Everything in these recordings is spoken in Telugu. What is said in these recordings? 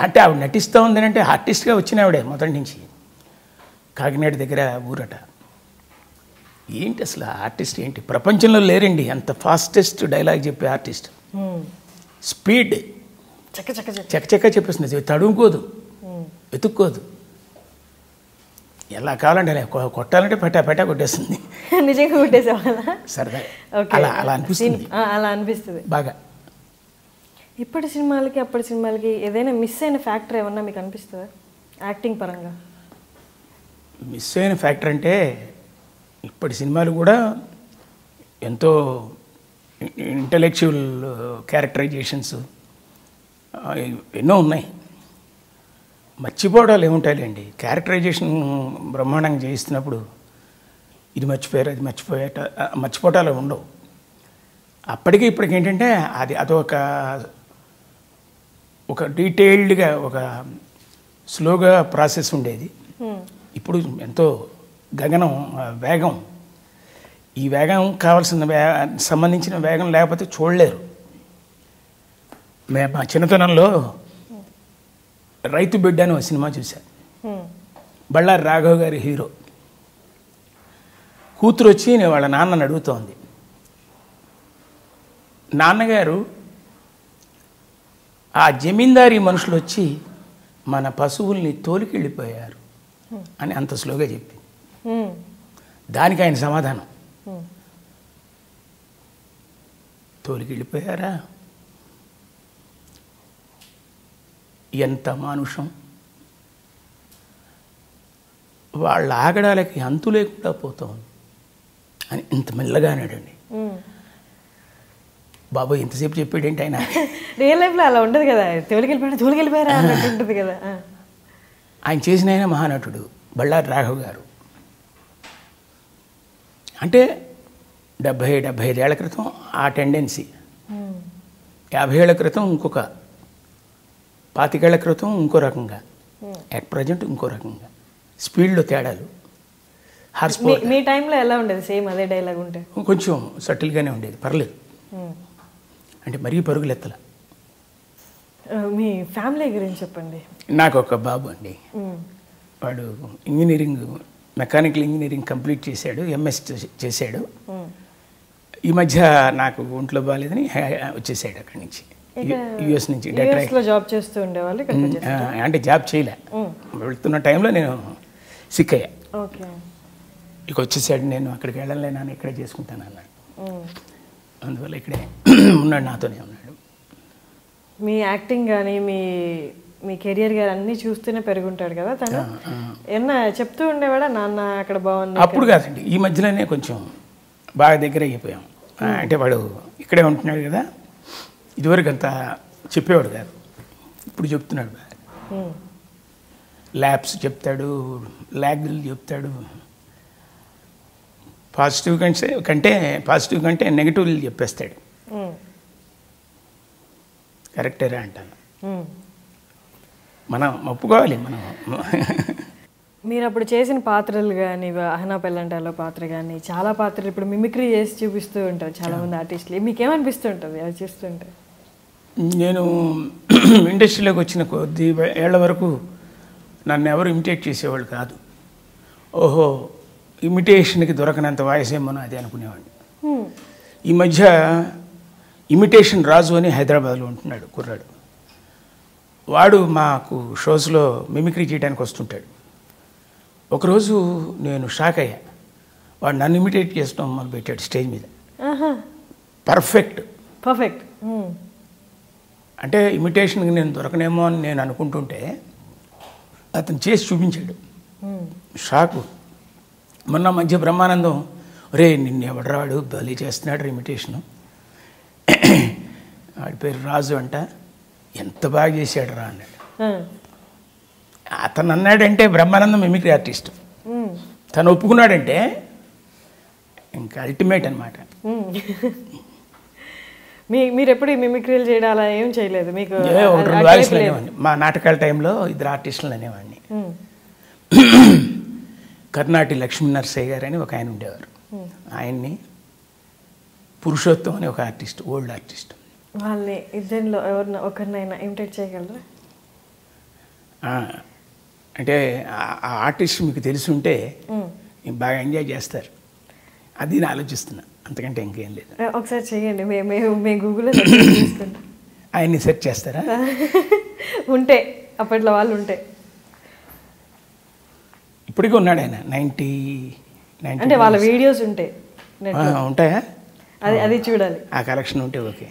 అంటే ఆవిడ నటిస్తూ ఉందనంటే ఆర్టిస్ట్గా వచ్చిన ఆవిడే మొదటి నుంచి. కాకినాడ దగ్గర ఊరట. ఏంటి అసలు ఆర్టిస్ట్ ఏంటి, ప్రపంచంలో లేరండి అంత ఫాస్టెస్ట్ డైలాగ్ చెప్పే ఆర్టిస్ట్. స్పీడ్ చకచక్క చెప్పేస్తుంది, తడుముకోదు, వెతుక్కోదు, ఎలా కావాలంటే అలా కొట్టాలంటే పెట్టా కొట్టేస్తుంది. నిజంగా కొట్టేసేవాళ్ళ సరదా అలా అలా అనిపిస్తుంది, అలా అనిపిస్తుంది బాగా. ఇప్పటి సినిమాలకి అప్పటి సినిమాలకి ఏదైనా మిస్ అయిన ఫ్యాక్టర్ ఏమన్నా మీకు అనిపిస్తుందా యాక్టింగ్ పరంగా? మిస్ అయిన ఫ్యాక్టర్ అంటే ఇప్పటి సినిమాలు కూడా ఎంతో ఇంటలెక్చువల్ క్యారెక్టరైజేషన్స్ ఎన్నో ఉన్నాయి. మర్చిపోవడాలు ఏముంటాయిలేండి, క్యారెక్టరైజేషన్ బ్రహ్మాండంగా చేయిస్తున్నప్పుడు ఇది మర్చిపోయారు అది మర్చిపోవటాలు ఉండవు. అప్పటికి ఇప్పటికి ఏంటంటే అదొక డీటెయిల్డ్గా ఒక స్లోగా ప్రాసెస్ ఉండేది. ఇప్పుడు ఎంతో గగనం వేగం. ఈ వేగం కావాల్సిన సంబంధించిన వేగం లేకపోతే చూడలేరు. మా చిన్నతనంలో రైతు బిడ్డ అని ఒక సినిమా చూశాను. బళ్ళారి రాఘవ్ గారి హీరో. కూతురు వచ్చి వాళ్ళ నాన్నని అడుగుతోంది, నాన్నగారు ఆ జమీందారీ మనుషులు వచ్చి మన పశువుల్ని తోలికెళ్ళిపోయారు అని అంత స్లోగా చెప్పి, దానికి ఆయన సమాధానం, తోలికెళ్ళిపోయారా, ఎంత మానుషం, వాళ్ళ ఆగడాలకి అంతు లేకుండా పోతాం అని ఇంత మెల్లగా అన్నాడండి. బాబోయ్ ఇంతసేపు చెప్పాడేంటి ఆయన. రియల్ లైఫ్లో అలా ఉండదు కదా, తోలికెళ్ళిపోయారా అన్నట్టు ఉంటుంది కదా. ఆయన చేసిన ఆయన మహానటుడు బళ్ళారి రాఘవ్ గారు. అంటే 70-75 ఏళ్ల క్రితం ఆ టెండెన్సీ, 50 ఏళ్ల క్రితం ఇంకొక, 25 ఏళ్ల క్రితం ఇంకో రకంగా, అట్ ప్రజెంట్ ఇంకో రకంగా, స్పీడ్లో తేడాలు. Horse power. మీ టైంలో ఎలా ఉండేది? సేమ్ అదే డైలాగ్ ఉంటే కొంచెం సటిల్గానే ఉండేది, పర్లేదు. అంటే మరీ పరుగులెత్తల. మీ ఫ్యామిలీ గురించి చెప్పండి. నాకు ఒక బాబు అండి, వాడు ఇంజనీరింగ్, మెకానికల్ ఇంజనీరింగ్ కంప్లీట్ చేశాడు, ఎంఎస్ చేశాడు. ఈ మధ్య నాకు ఒంట్లో బాగాలేదని వచ్చేసాడు అక్కడి నుంచి, యుఎస్ నుంచి. జాబ్ చేస్తూ ఉండేవాళ్ళు? అంటే జాబ్ చేయలే, వెళ్తున్న టైంలో నేను సిక్ అయ్యా. ఇక వచ్చేసాడు, నేను అక్కడికి వెళ్ళలేను, ఇక్కడే చేసుకుంటాను అన్నాడు. అందువల్ల ఇక్కడే ఉన్నాడు, నాతోనే ఉన్నాడు. మీ యాక్టింగ్ కానీ మీ కెరియర్ కానీ అన్నీ చూస్తూనే పెరుగుంటాడు కదా తను. ఏమన్నా చెప్తూ ఉండేవాడా, నాన్న అక్కడ బాగుంది? అప్పుడు కాదండి, ఈ మధ్యలోనే కొంచెం బాగా దగ్గర అయిపోయాం. అంటే వాడు ఇక్కడే ఉంటున్నాడు కదా, ఇదివరకు అంతా చెప్పేవాడు కాదు, ఇప్పుడు చెప్తున్నాడు బాగా. ల్యాబ్స్ చెప్తాడు, ల్యాగ్లు చెప్తాడు. పాజిటివ్ కంటే నెగిటివ్లు చెప్పేస్తాడు. కరెక్టేరా అంటాను, మనం ఒప్పుకోవాలి. మనం మీరు అప్పుడు చేసిన పాత్రలు కానీ, అహనా పెళ్ళంటాలో పాత్ర కానీ, చాలా పాత్రలు ఇప్పుడు మిమిక్రీ చేసి చూపిస్తూ ఉంటారు చాలామంది ఆర్టిస్టులు. మీకేమనిపిస్తుంటుంది అది చేస్తుంటే? నేను ఇండస్ట్రీలోకి వచ్చిన కొద్ది ఏళ్ల వరకు నన్ను ఎవరు ఇమిటేట్ చేసేవాళ్ళు కాదు. ఓహో, ఇమిటేషన్కి దొరకనంత వాయిస్ ఏమో అది అనుకునేవాడిని. ఈ మధ్య ఇమిటేషన్ రాజు అని హైదరాబాద్లో ఉంటున్నాడు కుర్రాడు. వాడు మాకు షోస్లో మిమిక్రీ చేయడానికి వస్తుంటాడు. ఒకరోజు నేను షాక్ అయ్యా, వాడు నన్ను ఇమిటేట్ చేస్తాం మొదలుపెట్టాడు స్టేజ్ మీద. పర్ఫెక్ట్. అంటే ఇమిటేషన్కి నేను దొరకనేమో అని నేను అనుకుంటుంటే అతను చేసి చూపించాడు. షాకు. మొన్న మధ్య బ్రహ్మానందం, రే నిన్ను ఎవడరాడు బలి చేస్తున్నాడు ఇమిటేషను, వాడి పేరు రాజు అంట, ఎంత బాగా చేశాడు రా అన్నాడు. అతను అన్నాడంటే బ్రహ్మానందం మిమిక్రీ ఆర్టిస్ట్, తను ఒప్పుకున్నాడంటే ఇంకా అల్టిమేట్ అనమాట. మీరు ఎప్పుడు మిమిక్రీలు చేయడం అలా ఏం చేయలేదు? మీకు 2 వాయిస్లు అనేవాడిని మా నాటకాల టైంలో, 2 ఆర్టిస్టులు అనేవాడిని. కర్ణాటి లక్ష్మీ నరసయ్య గారు అని ఒక ఆయన ఉండేవారు, ఆయన్ని, పురుషోత్తం అని ఒక ఆర్టిస్ట్, ఓల్డ్ ఆర్టిస్ట్. వాళ్ళని ఇద్దరిలో ఎవరినైనా ఒకరినైనా ఇమిటేట్ చేయగలరా? అంటే ఆ ఆర్టిస్ట్ మీకు తెలుసుంటే బాగా ఎంజాయ్ చేస్తారు, అది నేను ఆలోచిస్తున్నా, అంతకంటే ఇంకేం లేదు. ఒకసారి చెయ్యండి, మేము గూగుల్లో తీసుకుంటాం. ఆయన్ని సెర్చ్ చేస్తారా? ఉంటే అప్పట్లో వాళ్ళు ఉంటే. ఇప్పటికీ ఉన్నాడు ఆయన 90 అంటే వాళ్ళ వీడియోస్ ఉంటాయి, ఉంటాయా? అది చూడాలి, ఆ కలెక్షన్ ఉంటే ఓకే.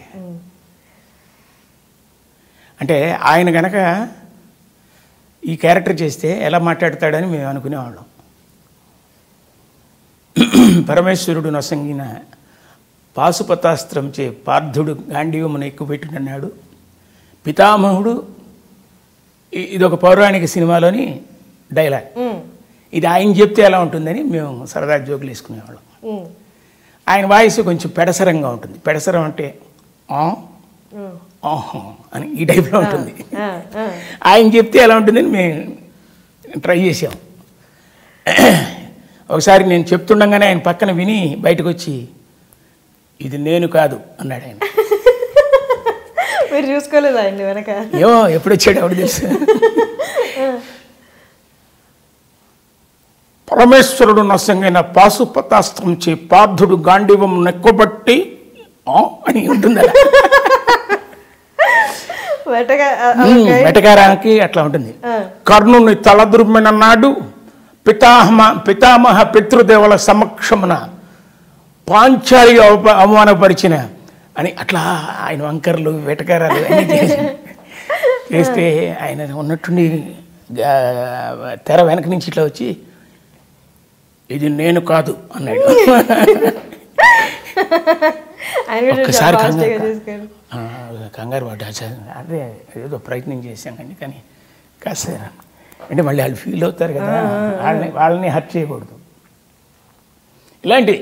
అంటే ఆయన గనక ఈ క్యారెక్టర్ చేస్తే ఎలా మాట్లాడతాడని మేము అనుకునేవాళ్ళం. పరమేశ్వరుడు నొసంగిన పాశుపతాస్త్రం చే పార్థుడు గాంధీవమును ఎక్కుపెట్టినన్నాడు పితామహుడు. ఇది ఒక పౌరాణిక సినిమాలోని డైలాగ్. ఇది ఆయన చెప్తే ఎలా ఉంటుందని మేము సరదా జోకులు వేసుకునేవాళ్ళం. ఆయన వాయిస్ కొంచెం పెడసరంగా ఉంటుంది. పెడసరం అంటే ఆహా అని ఈ టైప్లో ఉంటుంది. ఆయన చెప్తే ఎలా ఉంటుందని మేము ట్రై చేసాం. ఒకసారి నేను చెప్తుండగానే ఆయన పక్కన విని బయటకు వచ్చి ఇది నేను కాదు అన్నాడు ఆయన. మీరు చూసుకోలేదు ఆయన వెనక? ఏమో ఎప్పుడు వచ్చాడు ఎవడు తెలుసు. పరమేశ్వరుడు నొసంగిన పాశుపతాస్త్రం చే పార్థుడు గాంధీవం నెక్కబట్టి అని ఉంటుంది. వెటకారానికి అట్లా ఉంటుంది. కర్ణుని తలదుర్మినన్నాడు పితామహ పితృదేవుల సమక్షమున పాంచాలి అవమానపరిచిన అని అట్లా ఆయన వంకర్లు వెటకారాలు అన్నీ చేస్తే ఆయన ఉన్నట్టుండి తెర వెనక నుంచి ఇట్లా వచ్చి ఇది నేను కాదు అన్నాడు. ఒక్కసారి కంగారు పడ్డా. అదే ఏదో ప్రయత్నం చేశాం కానీ కాస్త అంటే మళ్ళీ వాళ్ళు ఫీల్ అవుతారు కదా, వాళ్ళని హర్ట్ చేయకూడదు. ఇలాంటి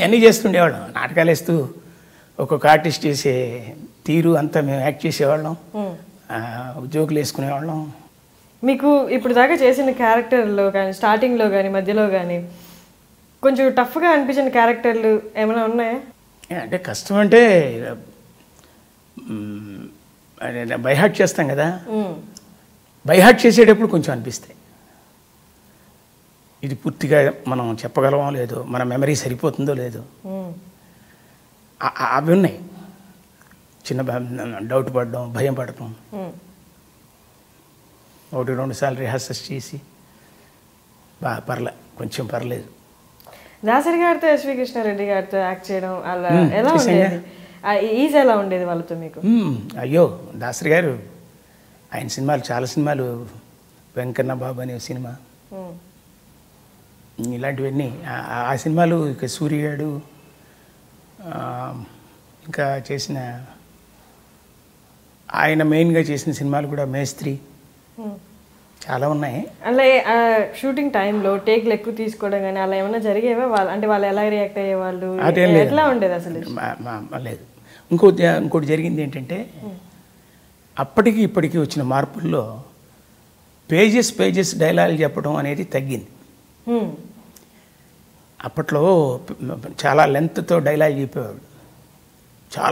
అన్నీ చేస్తుండేవాళ్ళం. నాటకాలు వేస్తూ ఒక్కొక్క ఆర్టిస్ట్ చేసే తీరు అంతా మేము యాక్ట్ చేసేవాళ్ళం, జోకులు వేసుకునేవాళ్ళం. మీకు ఇప్పుడు దాకా చేసిన క్యారెక్టర్లో కానీ స్టార్టింగ్లో కానీ మధ్యలో కానీ కొంచెం టఫ్గా అనిపించిన క్యారెక్టర్లు ఏమైనా ఉన్నాయా? అంటే కష్టం అంటే బైహార్ట్ చేస్తాం కదా, బైహార్ట్ చేసేటప్పుడు కొంచెం అనిపిస్తాయి. ఇది పూర్తిగా మనం చెప్పగలమో లేదో, మన మెమరీ సరిపోతుందో లేదో, అవి ఉన్నాయి. చిన్న డౌట్ పడడం, భయం పడటం, 1-2 సార్లు రిహార్సల్స్ చేసి కొంచెం పర్లేదు. దాసరి గారితో ఎస్వి కృష్ణారెడ్డి గారితో యాక్ట్ చేయడం అలా ఎలా ఉండేది? ఈజీ ఎలా ఉండేది వాళ్ళతో మీకు? అయ్యో, దాసరి గారు ఆయన సినిమాలు చాలా సినిమాలు, వెంకన్న బాబు అనే సినిమా, ఇలాంటివన్నీ ఆ సినిమాలు, ఇక సూర్యగాడు, ఇంకా చేసిన ఆయన మెయిన్గా చేసిన సినిమాలు కూడా మేస్త్రి, చాలా ఉన్నాయి. అలా షూటింగ్ టైంలో టేక్లు ఎక్కువ తీసుకోవడం కానీ అలా ఏమైనా జరిగేవా? అంటే వాళ్ళు ఎలా రియాక్ట్ అయ్యేవాళ్ళు, ఎట్లా ఉండేది అసలు? లేదు. ఇంకోటి జరిగింది ఏంటంటే, అప్పటికి ఇప్పటికీ వచ్చిన మార్పుల్లో పేజెస్ డైలాగ్ చెప్పడం అనేది తగ్గింది. అప్పట్లో చాలా లెంత్తో డైలాగ్ చెప్పేవాడు.